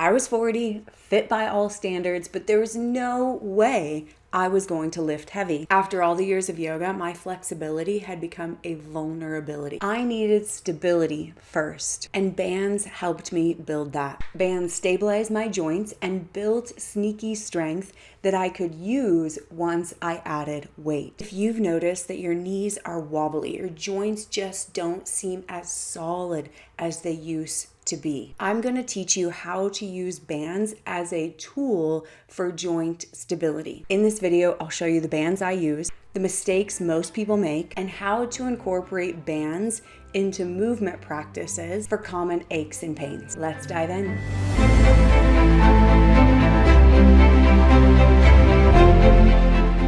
I was 40, fit by all standards, but there was no way I was going to lift heavy. After all the years of yoga, my flexibility had become a vulnerability. I needed stability first, and bands helped me build that. Bands stabilized my joints and built sneaky strength that I could use once I added weight. If you've noticed that your knees are wobbly, your joints just don't seem as solid as they used to be, I'm going to teach you how to use bands as a tool for joint stability. In this video, I'll show you the bands I use, the mistakes most people make, and how to incorporate bands into movement practices for common aches and pains. Let's dive in.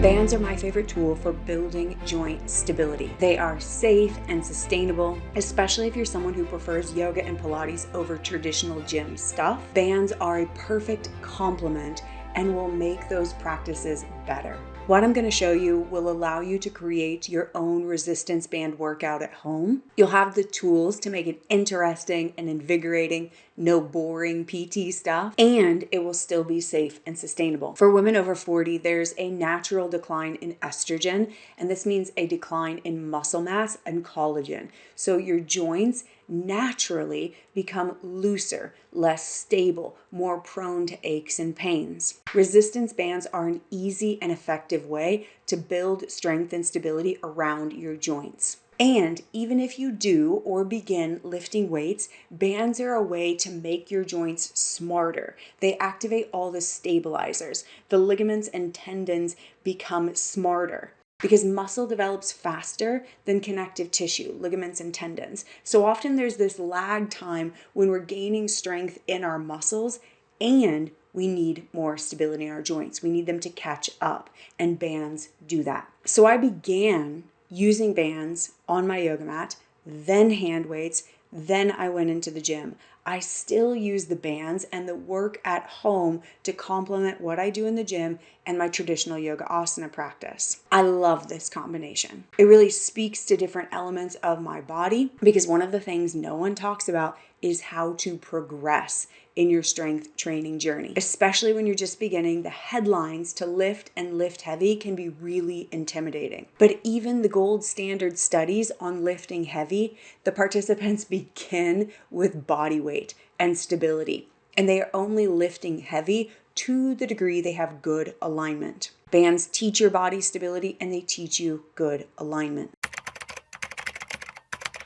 Bands are my favorite tool for building joint stability. They are safe and sustainable, especially if you're someone who prefers yoga and Pilates over traditional gym stuff. Bands are a perfect complement and will make those practices better. What I'm going to show you will allow you to create your own resistance band workout at home. You'll have the tools to make it interesting and invigorating, no boring PT stuff, and it will still be safe and sustainable. For women over 40, there's a natural decline in estrogen, and this means a decline in muscle mass and collagen. So your joints naturally become looser, less stable, more prone to aches and pains. Resistance bands are an easy and effective way to build strength and stability around your joints. And even if you do or begin lifting weights, bands are a way to make your joints smarter. They activate all the stabilizers. The ligaments and tendons become smarter, because muscle develops faster than connective tissue, ligaments and tendons. So often there's this lag time when we're gaining strength in our muscles and we need more stability in our joints. We need them to catch up, and bands do that. So I began using bands on my yoga mat, then hand weights, then I went into the gym. I still use the bands and the work at home to complement what I do in the gym and my traditional yoga asana practice. I love this combination. It really speaks to different elements of my body, because one of the things no one talks about is how to progress in your strength training journey. Especially when you're just beginning, the headlines to lift and lift heavy can be really intimidating. But even the gold standard studies on lifting heavy, the participants begin with body weight and stability, and they are only lifting heavy to the degree they have good alignment. Bands teach your body stability, and they teach you good alignment.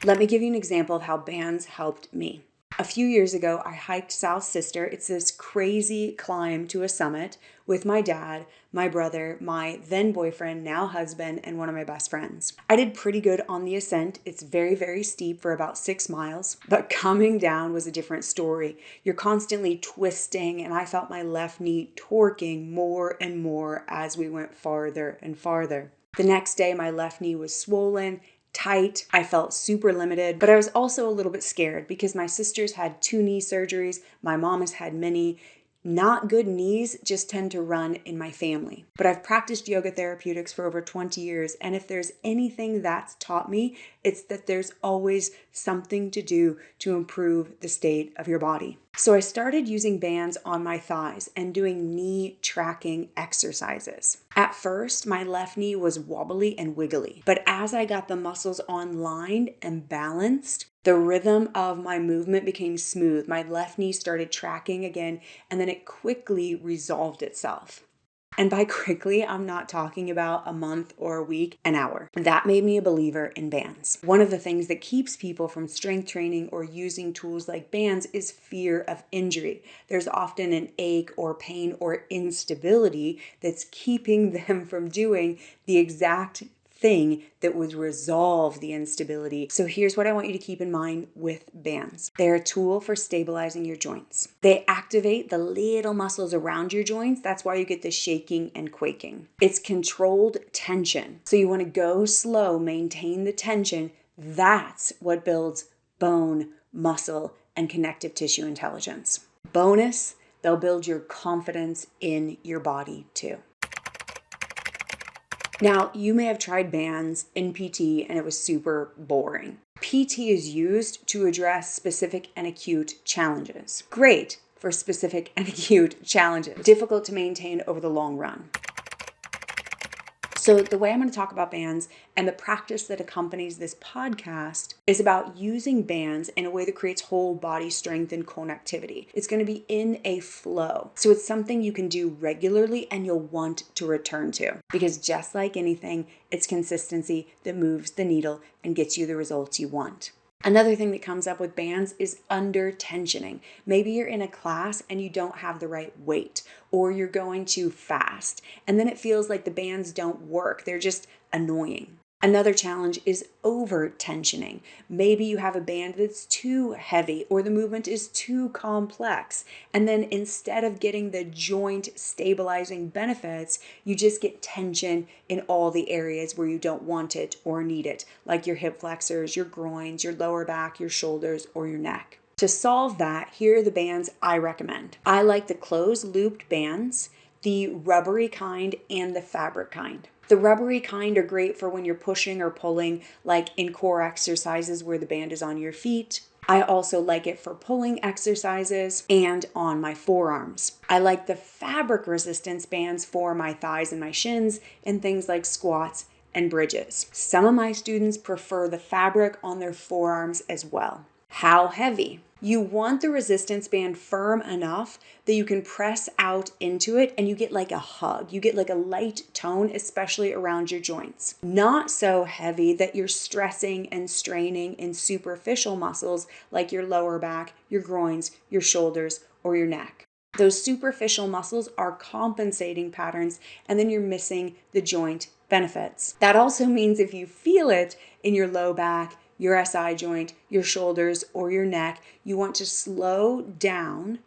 Let me give you an example of how bands helped me. A few years ago, I hiked South Sister. It's this crazy climb to a summit with my dad, my brother, my then boyfriend, now husband, and one of my best friends. I did pretty good on the ascent. It's very, very steep for about 6 miles, but coming down was a different story. You're constantly twisting, and I felt my left knee torquing more and more as we went farther and farther. The next day, my left knee was swollen, tight. I felt super limited, but I was also a little bit scared because my sisters had 2 knee surgeries. My mom has had many. Not good knees just tend to run in my family. But I've practiced yoga therapeutics for over 20 years, and if there's anything that's taught me, it's that there's always something to do to improve the state of your body. So I started using bands on my thighs and doing knee tracking exercises. At first, my left knee was wobbly and wiggly, but as I got the muscles online and balanced, the rhythm of my movement became smooth. My left knee started tracking again, and then it quickly resolved itself. And by quickly, I'm not talking about a month or a week, an hour. That made me a believer in bands. One of the things that keeps people from strength training or using tools like bands is fear of injury. There's often an ache or pain or instability that's keeping them from doing the exact thing that would resolve the instability. So here's what I want you to keep in mind with bands. They're a tool for stabilizing your joints. They activate the little muscles around your joints. That's why you get the shaking and quaking. It's controlled tension. So you want to go slow, maintain the tension. That's what builds bone, muscle, and connective tissue intelligence. Bonus, they'll build your confidence in your body too. Now, you may have tried bands in PT and it was super boring. PT is used to address specific and acute challenges. Great, for specific and acute challenges, difficult to maintain over the long run. So the way I'm going to talk about bands and the practice that accompanies this podcast is about using bands in a way that creates whole body strength and connectivity. It's going to be in a flow. So it's something you can do regularly and you'll want to return to, because just like anything, it's consistency that moves the needle and gets you the results you want. Another thing that comes up with bands is under tensioning. Maybe you're in a class and you don't have the right weight, or you're going too fast, and then it feels like the bands don't work. They're just annoying. Another challenge is over tensioning. Maybe you have a band that's too heavy or the movement is too complex. And then instead of getting the joint stabilizing benefits, you just get tension in all the areas where you don't want it or need it, like your hip flexors, your groins, your lower back, your shoulders, or your neck. To solve that, here are the bands I recommend. I like the closed looped bands, the rubbery kind, and the fabric kind. The rubbery kind are great for when you're pushing or pulling, like in core exercises where the band is on your feet. I also like it for pulling exercises and on my forearms. I like the fabric resistance bands for my thighs and my shins and things like squats and bridges. Some of my students prefer the fabric on their forearms as well. How heavy? You want the resistance band firm enough that you can press out into it and you get like a hug. You get like a light tone, especially around your joints. Not so heavy that you're stressing and straining in superficial muscles like your lower back, your groins, your shoulders, or your neck. Those superficial muscles are compensating patterns, and then you're missing the joint benefits. That also means if you feel it in your low back, your SI joint, your shoulders, or your neck, you want to slow down,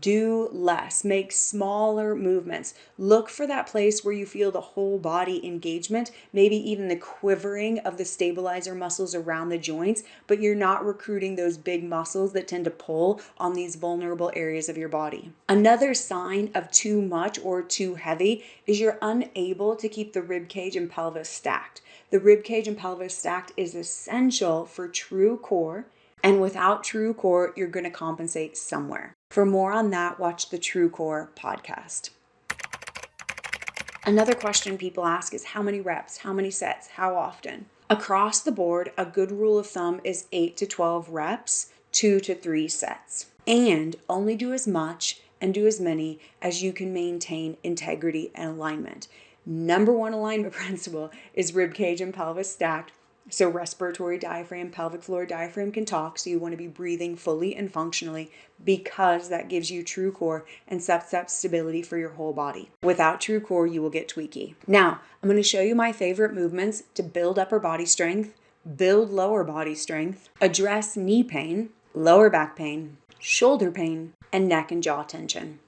do less, make smaller movements. Look for that place where you feel the whole body engagement, maybe even the quivering of the stabilizer muscles around the joints, but you're not recruiting those big muscles that tend to pull on these vulnerable areas of your body. Another sign of too much or too heavy is you're unable to keep the rib cage and pelvis stacked. The rib cage and pelvis stacked is essential for true core, and without true core, you're going to compensate somewhere. For more on that, watch the True Core podcast. Another question people ask is how many reps, how many sets, how often? Across the board, a good rule of thumb is 8 to 12 reps, 2 to 3 sets. And only do as much and do as many as you can maintain integrity and alignment. Number one alignment principle is rib cage and pelvis stacked. So respiratory diaphragm, pelvic floor diaphragm can talk. So you want to be breathing fully and functionally because that gives you true core and sets up stability for your whole body. Without true core, you will get tweaky. Now, I'm going to show you my favorite movements to build upper body strength, build lower body strength, address knee pain, lower back pain, shoulder pain, and neck and jaw tension.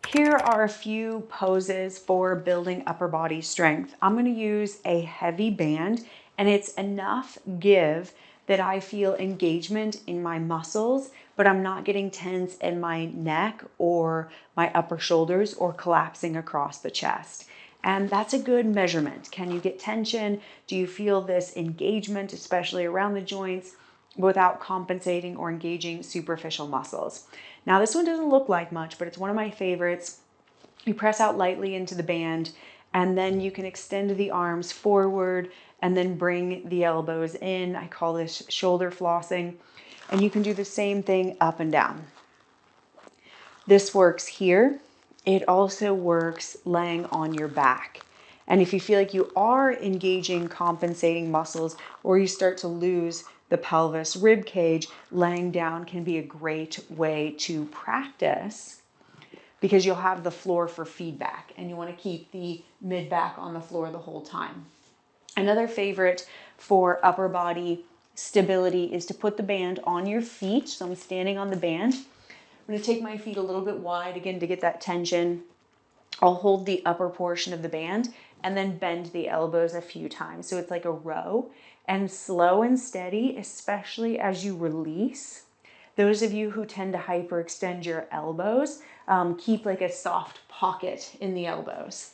Here are a few poses for building upper body strength. I'm going to use a heavy band, and it's enough give that I feel engagement in my muscles, but I'm not getting tense in my neck or my upper shoulders or collapsing across the chest. And that's a good measurement. Can you get tension? Do you feel this engagement, especially around the joints, without compensating or engaging superficial muscles? Now, this one doesn't look like much, but it's one of my favorites. You press out lightly into the band, and then you can extend the arms forward and then bring the elbows in. I call this shoulder flossing. And you can do the same thing up and down. This works here. It also works laying on your back. And if you feel like you are engaging compensating muscles or you start to lose the pelvis rib cage, laying down can be a great way to practice because you'll have the floor for feedback and you want to keep the mid back on the floor the whole time. Another favorite for upper body stability is to put the band on your feet. So I'm standing on the band. I'm going to take my feet a little bit wide again to get that tension. I'll hold the upper portion of the band and then bend the elbows a few times. So it's like a row, and slow and steady, especially as you release. Those of you who tend to hyperextend your elbows, keep like a soft pocket in the elbows.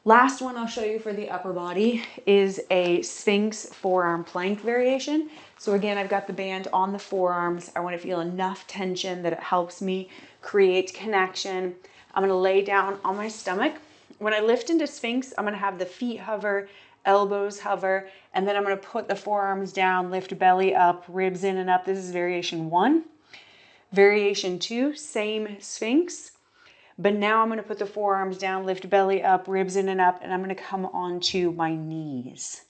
Last one I'll show you for the upper body is a Sphinx forearm plank variation. So again, I've got the band on the forearms. I want to feel enough tension that it helps me create connection. I'm going to lay down on my stomach. When I lift into Sphinx, I'm going to have the feet hover, elbows hover, and then I'm going to put the forearms down, lift belly up, ribs in and up. This is variation 1. Variation 2, same Sphinx. But now I'm going to put the forearms down, lift belly up, ribs in and up, and I'm going to come onto my knees.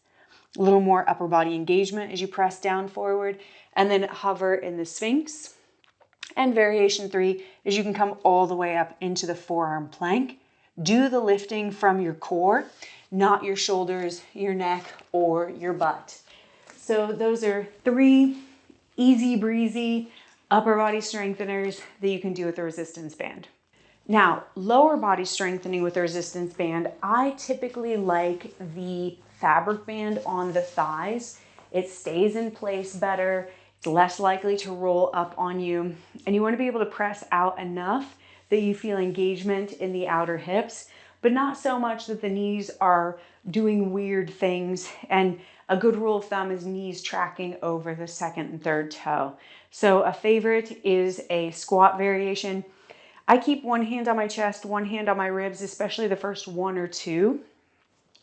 A little more upper body engagement as you press down forward, and then hover in the Sphinx. And variation 3 is you can come all the way up into the forearm plank. Do the lifting from your core, not your shoulders, your neck, or your butt. So those are 3 easy breezy upper body strengtheners that you can do with a resistance band. Now, lower body strengthening with a resistance band, I typically like the fabric band on the thighs. It stays in place better. It's less likely to roll up on you. And you want to be able to press out enough that you feel engagement in the outer hips, but not so much that the knees are doing weird things. And a good rule of thumb is knees tracking over the second and third toe. So a favorite is a squat variation. I keep one hand on my chest, one hand on my ribs, especially the first 1 or 2.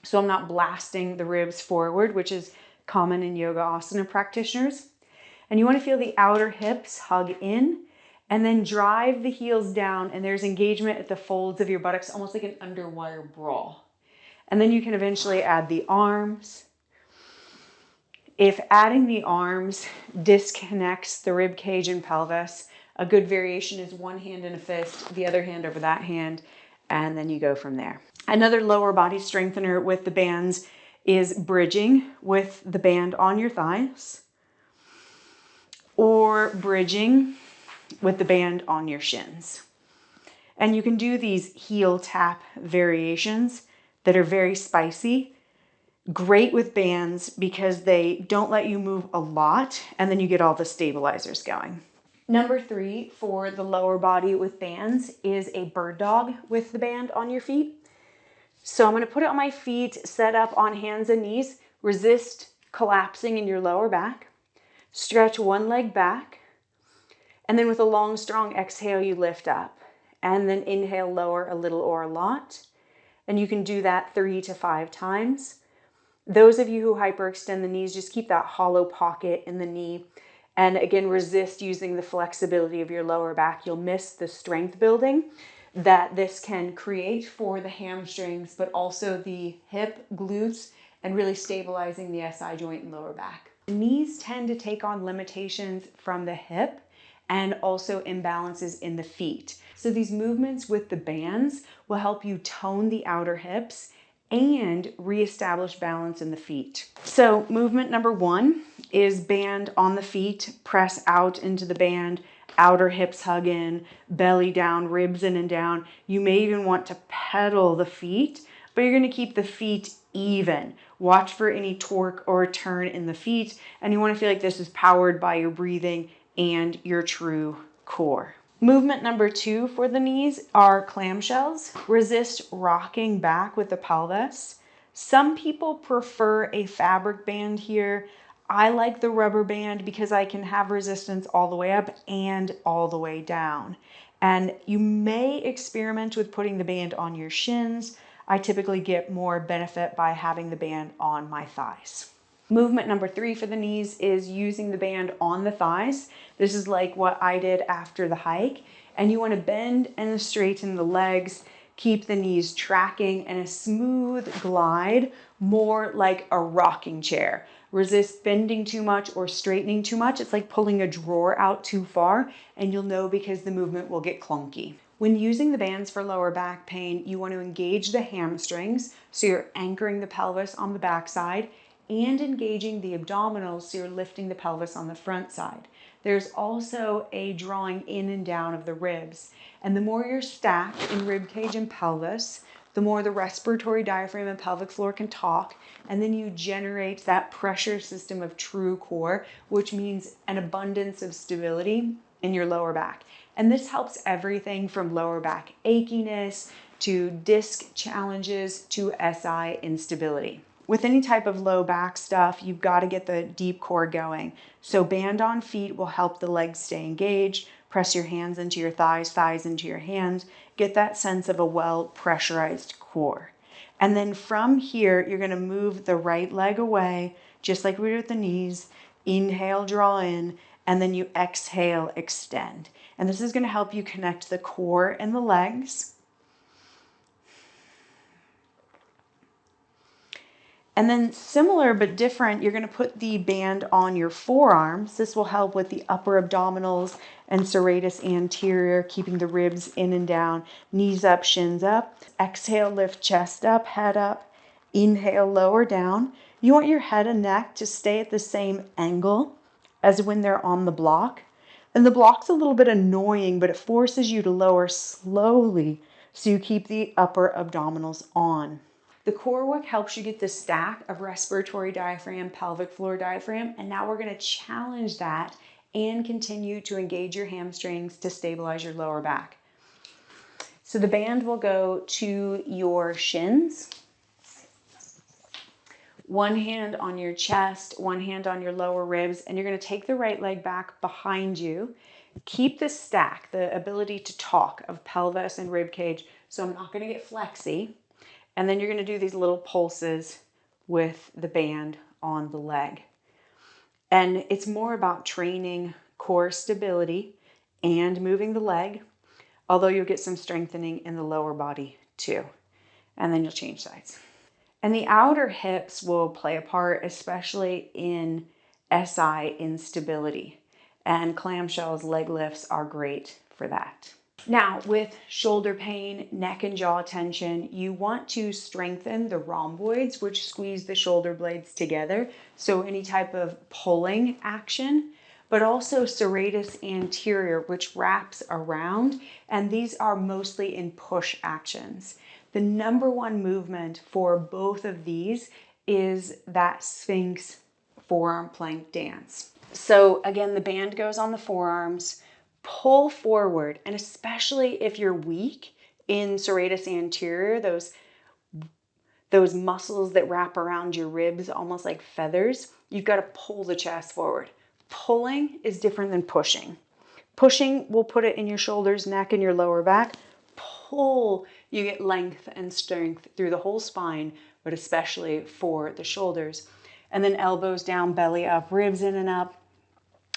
So I'm not blasting the ribs forward, which is common in yoga asana practitioners. And you want to feel the outer hips hug in and then drive the heels down, and there's engagement at the folds of your buttocks, almost like an underwire brawl. And then you can eventually add the arms. If adding the arms disconnects the rib cage and pelvis, a good variation is one hand in a fist, the other hand over that hand, and then you go from there. Another lower body strengthener with the bands is bridging with the band on your thighs, or bridging with the band on your shins. And you can do these heel tap variations that are very spicy. Great with bands because they don't let you move a lot, and then you get all the stabilizers going. Number 3 for the lower body with bands is a bird dog with the band on your feet. So I'm going to put it on my feet, set up on hands and knees, resist collapsing in your lower back, stretch one leg back, and then with a long, strong exhale, you lift up, and then inhale, lower a little or a lot. And you can do that 3 to 5 times. Those of you who hyperextend the knees, just keep that hollow pocket in the knee. And again, resist using the flexibility of your lower back. You'll miss the strength building that this can create for the hamstrings, but also the hip, glutes, and really stabilizing the SI joint and lower back. The knees tend to take on limitations from the hip and also imbalances in the feet. So these movements with the bands will help you tone the outer hips and reestablish balance in the feet. So movement number 1 is band on the feet, press out into the band, outer hips hug in, belly down, ribs in and down. You may even want to pedal the feet, but you're going to keep the feet even. Watch for any torque or turn in the feet, and you want to feel like this is powered by your breathing and your true core. Movement number 2 for the knees are clamshells. Resist rocking back with the pelvis. Some people prefer a fabric band here. I like the rubber band because I can have resistance all the way up and all the way down. And you may experiment with putting the band on your shins. I typically get more benefit by having the band on my thighs. Movement number 3 for the knees is using the band on the thighs. This is like what I did after the hike. And you want to bend and straighten the legs, keep the knees tracking, and a smooth glide, more like a rocking chair. Resist bending too much or straightening too much. It's like pulling a drawer out too far, and you'll know because the movement will get clunky. When using the bands for lower back pain, you want to engage the hamstrings, so you're anchoring the pelvis on the back side, and engaging the abdominals, so you're lifting the pelvis on the front side. There's also a drawing in and down of the ribs. And the more you're stacked in rib cage and pelvis, the more the respiratory diaphragm and pelvic floor can talk. And then you generate that pressure system of true core, which means an abundance of stability in your lower back. And this helps everything from lower back achiness to disc challenges to SI instability. With any type of low back stuff, you've got to get the deep core going. So band on feet will help the legs stay engaged. Press your hands into your thighs, thighs into your hands. Get that sense of a well pressurized core. And then from here, you're going to move the right leg away, just like we did with the knees. Inhale, draw in, and then you exhale, extend. And this is going to help you connect the core and the legs. And then similar but different, you're going to put the band on your forearms. This will help with the upper abdominals and serratus anterior, keeping the ribs in and down, knees up, shins up. Exhale, lift chest up, head up. Inhale, lower down. You want your head and neck to stay at the same angle as when they're on the block. And the block's a little bit annoying, but it forces you to lower slowly so you keep the upper abdominals on. The core work helps you get the stack of respiratory diaphragm, pelvic floor diaphragm, and now we're going to challenge that and continue to engage your hamstrings to stabilize your lower back. So the band will go to your shins, one hand on your chest, one hand on your lower ribs, and you're going to take the right leg back behind you. Keep the stack, the ability to talk of pelvis and rib cage, so I'm not going to get flexy. And then you're going to do these little pulses with the band on the leg. And it's more about training core stability and moving the leg, although you'll get some strengthening in the lower body too. And then you'll change sides. And the outer hips will play a part, especially in SI instability. And clamshells, leg lifts are great for that. Now, with shoulder pain, neck and jaw tension, you want to strengthen the rhomboids, which squeeze the shoulder blades together. So any type of pulling action, but also serratus anterior, which wraps around. And these are mostly in push actions. The number one movement for both of these is that Sphinx forearm plank dance. So again, the band goes on the forearms. Pull forward, and especially if you're weak in serratus anterior, those muscles that wrap around your ribs almost like feathers, you've got to pull the chest forward. Pulling is different than pushing. Pushing will put it in your shoulders, neck, and your lower back. Pull, you get length and strength through the whole spine, but especially for the shoulders. And then elbows down, belly up, ribs in and up.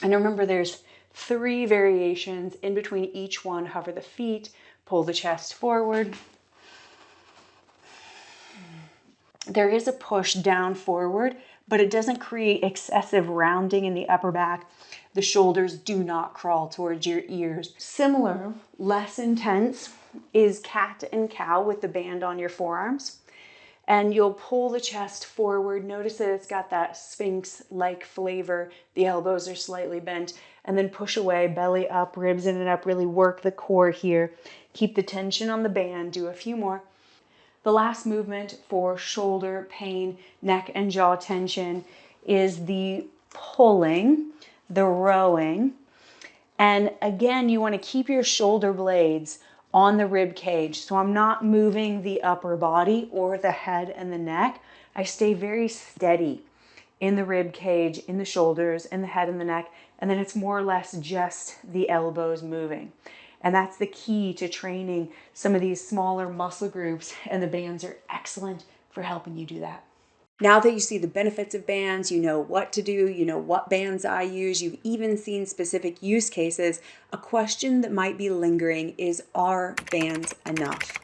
And remember, there's 3 variations. In between each one, hover the feet, pull the chest forward. There is a push down forward, but it doesn't create excessive rounding in the upper back. The shoulders do not crawl towards your ears. Similar, less intense, is cat and cow with the band on your forearms. And you'll pull the chest forward. Notice that it's got that Sphinx-like flavor. The elbows are slightly bent. And then push away, belly up, ribs in and up. Really work the core here. Keep the tension on the band. Do a few more. The last movement for shoulder pain, neck and jaw tension is the pulling, the rowing. And again, you want to keep your shoulder blades on the rib cage. So I'm not moving the upper body or the head and the neck. I stay very steady in the rib cage, in the shoulders, in the head and the neck. And then it's more or less just the elbows moving. And that's the key to training some of these smaller muscle groups. And the bands are excellent for helping you do that. Now that you see the benefits of bands, you know what to do, you know what bands I use, you've even seen specific use cases, a question that might be lingering is, are bands enough?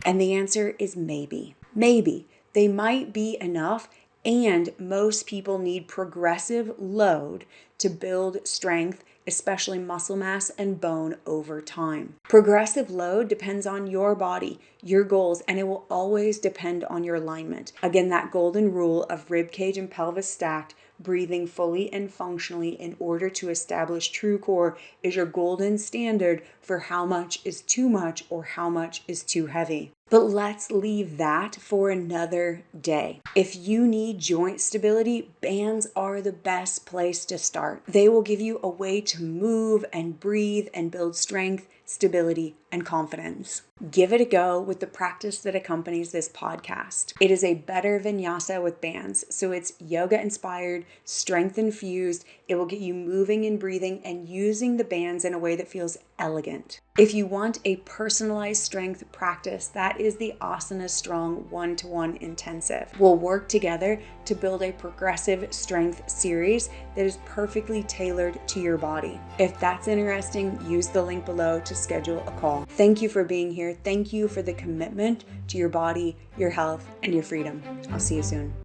And the answer is maybe. Maybe. They might be enough, and most people need progressive load to build strength, especially muscle mass and bone over time. Progressive load depends on your body, your goals, and it will always depend on your alignment. Again, that golden rule of rib cage and pelvis stacked, breathing fully and functionally in order to establish true core is your golden standard for how much is too much or how much is too heavy. But let's leave that for another day. If you need joint stability, bands are the best place to start. They will give you a way to move and breathe and build strength, stability, and confidence. Give it a go with the practice that accompanies this podcast. It is a better vinyasa with bands, so it's yoga inspired, strength infused. It will get you moving and breathing and using the bands in a way that feels elegant. If you want a personalized strength practice, that is the Asana Strong 1-to-1 intensive. We'll work together to build a progressive strength series that is perfectly tailored to your body. If that's interesting, use the link below to schedule a call. Thank you for being here. Thank you for the commitment to your body, your health, and your freedom. I'll see you soon.